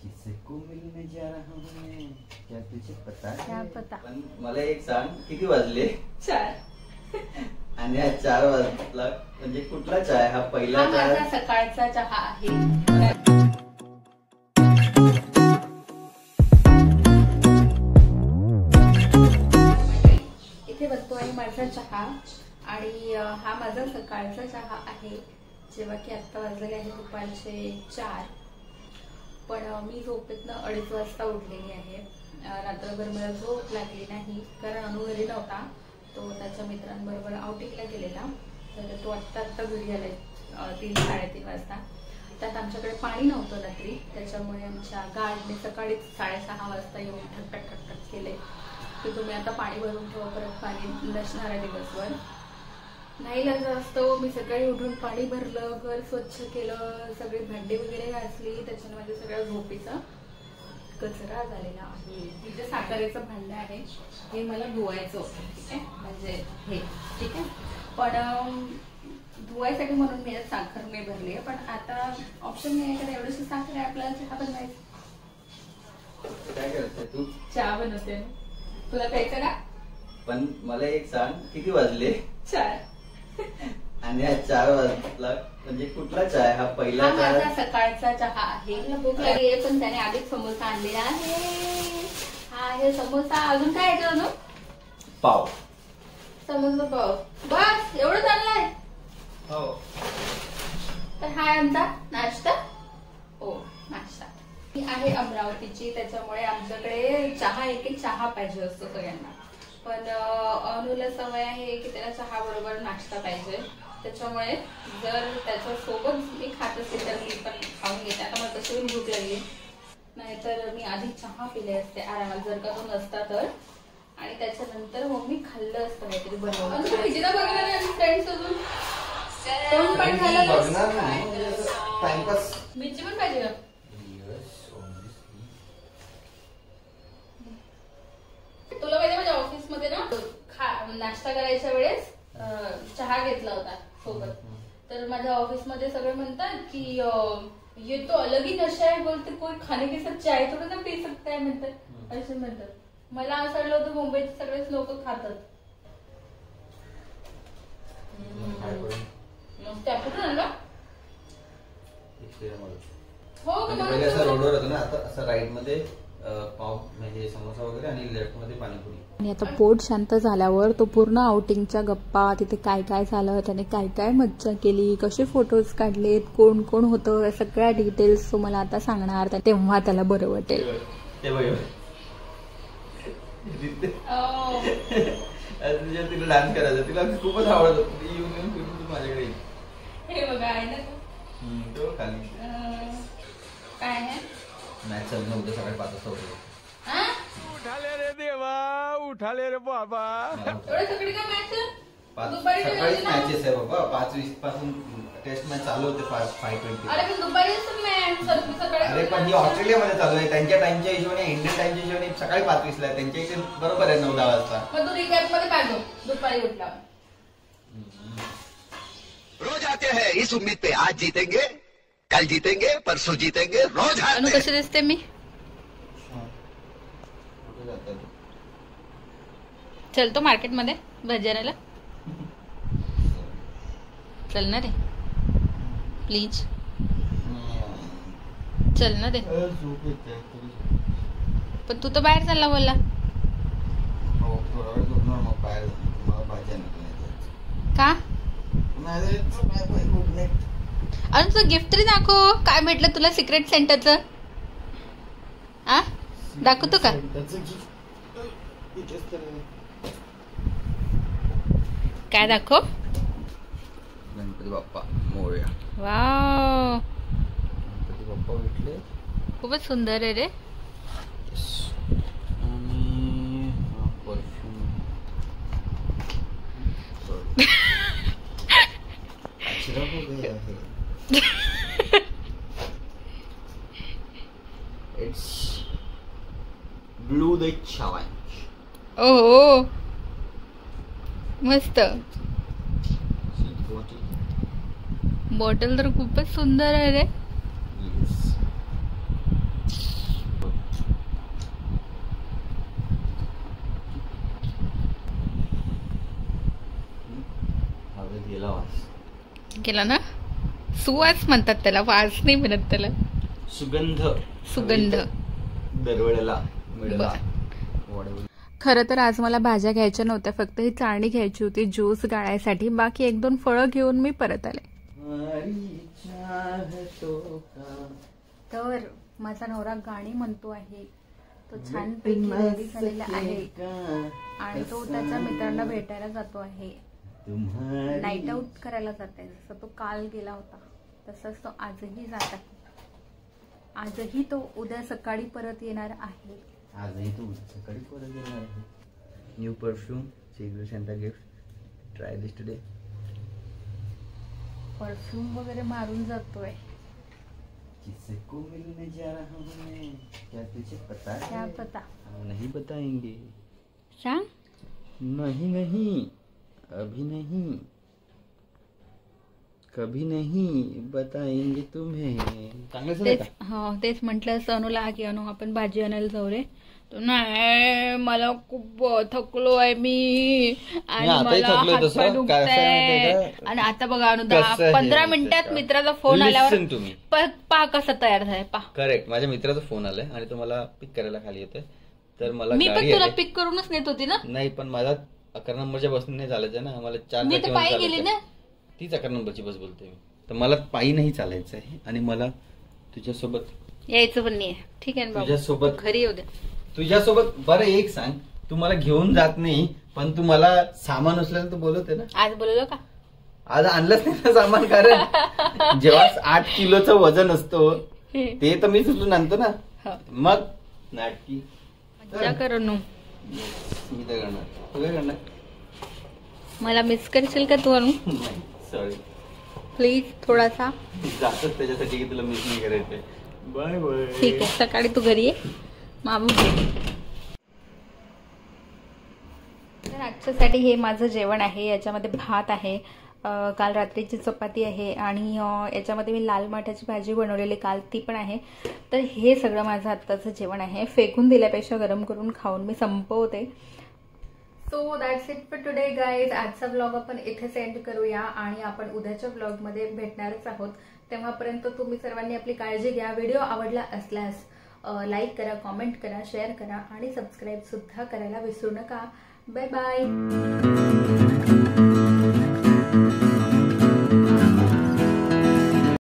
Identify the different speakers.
Speaker 1: किसको मिलने जा रहा हूँ मैं, क्या तुझे पता है?
Speaker 2: क्या पता?
Speaker 1: पण मला एक सांग, किती वाजले?
Speaker 2: 4.
Speaker 1: आणि हा 4 वाजला म्हणजे कुठला चहा? हा पहिला चहा?
Speaker 2: माझा सकाळचा चहा आहे. इथे बघतो आहे माझा चहा आणि हा माझा सकाळचा चहा आहे. जेव्हा की आता वाजलेले आहे दुपारचे 4. पण मी झोपेतनं 2:30 वाजता उठलेली आहे. रात्रभर मला झोप लागली नाही कारण अनु घरी नव्हता. तो त्याच्या मित्रांबरोबर आउटिंगला गेलेला. तर तो आत्ता घरी आलाय 3-3:30 वाजता. त्यात आमच्याकडे पाणी नव्हतं रात्री, त्याच्यामुळे आमच्या गार्डने सकाळीच 6:30 वाजता येऊन ठकठक ठकठक केले की तुम्ही आता पाणी भरून ठेवा, परत पाणी नसणार आहे दिवसभर. नाही लागलं असतं. मी सकाळी उठून पाणी भरलं, घर स्वच्छ केलं, सगळी भांडी वगैरे घासली. त्याच्याने माझ्या सगळ्या झोपीचा कचरा झालेला आहे. तिथे साखरेचं भांडं आहे, हे मला धुवायचं होतं. ठीक आहे, म्हणजे हे ठीक आहे. पण धुवायसाठी म्हणून मी साखर नाही भरली. पण आता ऑप्शन नाही आहे कारण एवढीशी साखर आहे आपल्याला चहा बनवायचं.
Speaker 1: काय करते तू?
Speaker 2: चहा बनवते. तुला प्यायचं का? पण
Speaker 1: मला एक सांग, किती वाजले?
Speaker 2: 4.
Speaker 1: आणि हा 4 वाजला म्हणजे कुठला चहा? हा पहिला चहा?
Speaker 2: माझा सकाळचा चहा आहे. भूक लागली आहे पण त्याने आधीच समोसा आणलेला आहे. हा आहे समोसा. अजून काय आहे अजून?
Speaker 1: पाव.
Speaker 2: समोसा पाव. बस एवढंच आणलंय?
Speaker 1: हो.
Speaker 2: तर हा आमचा नाश्ता. हो, नाश्ता. ही आहे अमरावतीची, त्याच्यामुळे आमच्याकडे चहा एक चहा पाहिजे असतो सगळ्यांना. पण अनुला सवय आहे की त्याला चहा बरोबर नाश्ता पाहिजे. त्याच्यामुळे जर त्याच्या सोबत मी खात असेल तर मी पण खाऊन घेते. आता मला तशी भूक लागली, नाहीतर मी आधी चहा पिले असते आरामात जर का तो नसता तर. आणि त्याच्यानंतर मग मी खाल्लं असतं काहीतरी बनवून. फ्रेंड्स अजून कोण पण झालं
Speaker 1: टाइमपास.
Speaker 2: मिरची पण पाहिजे का? तुला माहिती माझ्या ऑफिस मध्ये ना नाश्ता करायच्या वेळेस चहा घेतला होता सोबत. तर माझ्या ऑफिस मध्ये सगळे म्हणतात की ये तो अलग ही नशा है, बोलते कोई खाने के साथ चाय थोड़ा ना पी सकता है म्हणतात. असे म्हणतात. मला असं वाटलं होतं मुंबईत सगळेच लोक खातात. त्या कुठून आणला? हो का?
Speaker 1: पहिले असं रोडवर होतं ना, आता असं राईट मध्ये पाव म्हणजे समोसा वगैरे आणि लेफ्ट मध्ये पाणीपुरी.
Speaker 3: आणि आता पोट शांत झाल्यावर तो पूर्ण आउटिंगच्या गप्पा, तिथे काय काय झालं, त्याने काय काय मज्जा केली, कसे फोटोज काढलेत, कोण कोण होतं, सगळ्या डिटेल्स तो मला आता सांगणार. तेव्हा त्याला बरं वाटेल.
Speaker 1: तिला डान्स करायचा, तिला खूपच आवडत होतं. येऊन फिरून माझ्याकडे
Speaker 2: हे बघा आहे ना
Speaker 1: तो खाली
Speaker 2: काय आहे.
Speaker 1: मॅच चालू नव्हतं, सकाळी 5 वाजता होतं.
Speaker 4: उठाले रे देवा, उठाले रे बाबा.
Speaker 2: एवढं सगळी का मॅच?
Speaker 1: सकाळीच मॅचेस आहे बाबा. 5:20 पासून टेस्ट मॅच चालू होते. 5:20.
Speaker 2: अरे पण दुपारी असतं मॅच सकाळी.
Speaker 1: अरे पण ही ऑस्ट्रेलियामध्ये चालू आहे. त्यांच्या टाइमच्या हिशोबाने, इंडियन टाइमच्या हिशोबाने सकाळी 5:20 ला आहे. त्यांच्या इथे बरोबर आहे 9-10 वाजता.
Speaker 2: मग तू रिकॅप मध्ये काढतो दुपारी उठला.
Speaker 5: रोज आते हैं इस उम्मीद पे, आज जीतेंगे, कल जीतेंगे, परसों जीतेंगे, रोज
Speaker 2: अनु कशी दिसते मी? चलतो मार्केट मध्ये भाजी आणायला. चल ना रे प्लीज, चल ना रे. पण तू तर बाहेर चालला बोलला. का? अरे तुझं गिफ्ट तरी दाखव. काय भेटलं तुला सिक्रेट सेंटरचं? आ दाखवतो का? काय दाखव?
Speaker 1: गणपती बाप्पा मोरया.
Speaker 2: वाव,
Speaker 1: गणपती बाप्पा भेटले.
Speaker 2: खूपच सुंदर आहे रे.
Speaker 1: आणि perfume. It's blue the challenge.
Speaker 2: ओहो मस्त. बॉटल तर खूपच सुंदर आहे रे. केला ना. सुवास म्हणतात त्याला, वास नाही म्हणत त्याला. सुगंध
Speaker 1: दरवेळेला
Speaker 3: खरं तर आज मला भाज्या घ्यायच्या नव्हत्या, फक्त ही चाळणी घ्यायची होती ज्यूस गाळायसाठी. बाकी 1-2 फळं घेऊन मी परत आले. तर माझा नवरा गाणी म्हणतो आहे, तो छानपैकी रेडी झालेला आहे आणि तो त्याच्या मित्रांना भेटायला जातो आहे. नाईट आउट करायला जात आहे. जसं तो काल गेला होता तसंच तो आजही जात आहे. आजही तो उद्या सकाळी परत येणार आहे.
Speaker 1: आजही तू सकाळी परत येणार आहे. New perfume, secret Santa gift, try this today.
Speaker 3: Perfume वगैरे मारून जातोय.
Speaker 1: किसी को मिलने जा रहा हूं मैं, क्या तुझे पता है?
Speaker 3: क्या पता?
Speaker 1: नहीं बताएंगे.
Speaker 3: सांग.
Speaker 1: नहीं अभी नहीं, कभी नहीं बताएंगे तुम्हें. चांगलं झालं का?
Speaker 3: हो तेच म्हटलं सनूला की अनु आपण भाजी आणायला जाऊ रे. तो नाही, मला खूप थकलो आहे मी आणि मला हातपाय दुखताय. आणि आता बघा अनु 15 मिनिटात मित्राचा फोन आल्यावर पहा कसा तयार झालाय. पहा
Speaker 1: करेक्ट, माझ्या मित्राचा फोन आलाय आणि तो मला पिक करायला खाली येतोय. तर मला
Speaker 3: मी पण तुला पिक करूनच नेत होती ना.
Speaker 1: नाही पण माझा 11 नंबरच्या बसने नाही चालायचं ना, मला 4
Speaker 3: मी तर पायी गेली ना.
Speaker 1: तीच 11 नंबरची बस बोलते मी. तर मला पायी नाही चालायचं आहे आणि मला तुझ्यासोबत
Speaker 3: यायचं पण नाही. ठीक आहे ना बाबा,
Speaker 1: तुझ्यासोबत
Speaker 3: घरी येऊ दे.
Speaker 1: तुझ्यासोबत. बरं एक सांग, तू मला घेऊन जात नाही पण तू मला सामान उचलायला तू बोलवते ना.
Speaker 3: आज बोललो का?
Speaker 1: आज आणलंच नाही ना सामान, कारण जेव्हा 8 किलोचं वजन असतो ते तर मीच उचलून आणतो ना. मग नाटकी
Speaker 3: मज्जा करू नो.
Speaker 1: मी तर करणार. तू काय करणार?
Speaker 3: मला मिस करशील का तू अनु?
Speaker 1: सॉरी
Speaker 3: प्लीज थोडासा.
Speaker 1: जातच त्याच्यासाठी की तुला मिस नाही करायचंय. Bye bye.
Speaker 3: ठीक आहे, सकाळी तू घरी ये मामू. तर आजच्यासाठी हे माझं जेवण आहे. याच्यामध्ये भात आहे, काल रात्रीची चपाती आहे आणि याच्यामध्ये मी लाल माठाची भाजी बनवलेली काल, ती पण आहे. तर हे सगळं माझं आत्ताचं जेवण आहे. फेकून दिल्यापेक्षा गरम करून खाऊन मी संपवते. So that's it for today guys. आजचा ब्लॉग आपण इथे सेंड करूया आणि आपण उद्याच्या ब्लॉगमध्ये भेटणारच आहोत. तेव्हापर्यंत तुम्ही सर्वांनी आपली काळजी घ्या. व्हिडिओ आवडला असल्यास लाईक करा, कॉमेंट करा, शेअर करा आणि सबस्क्राईब सुद्धा करायला विसरू नका. Bye bye.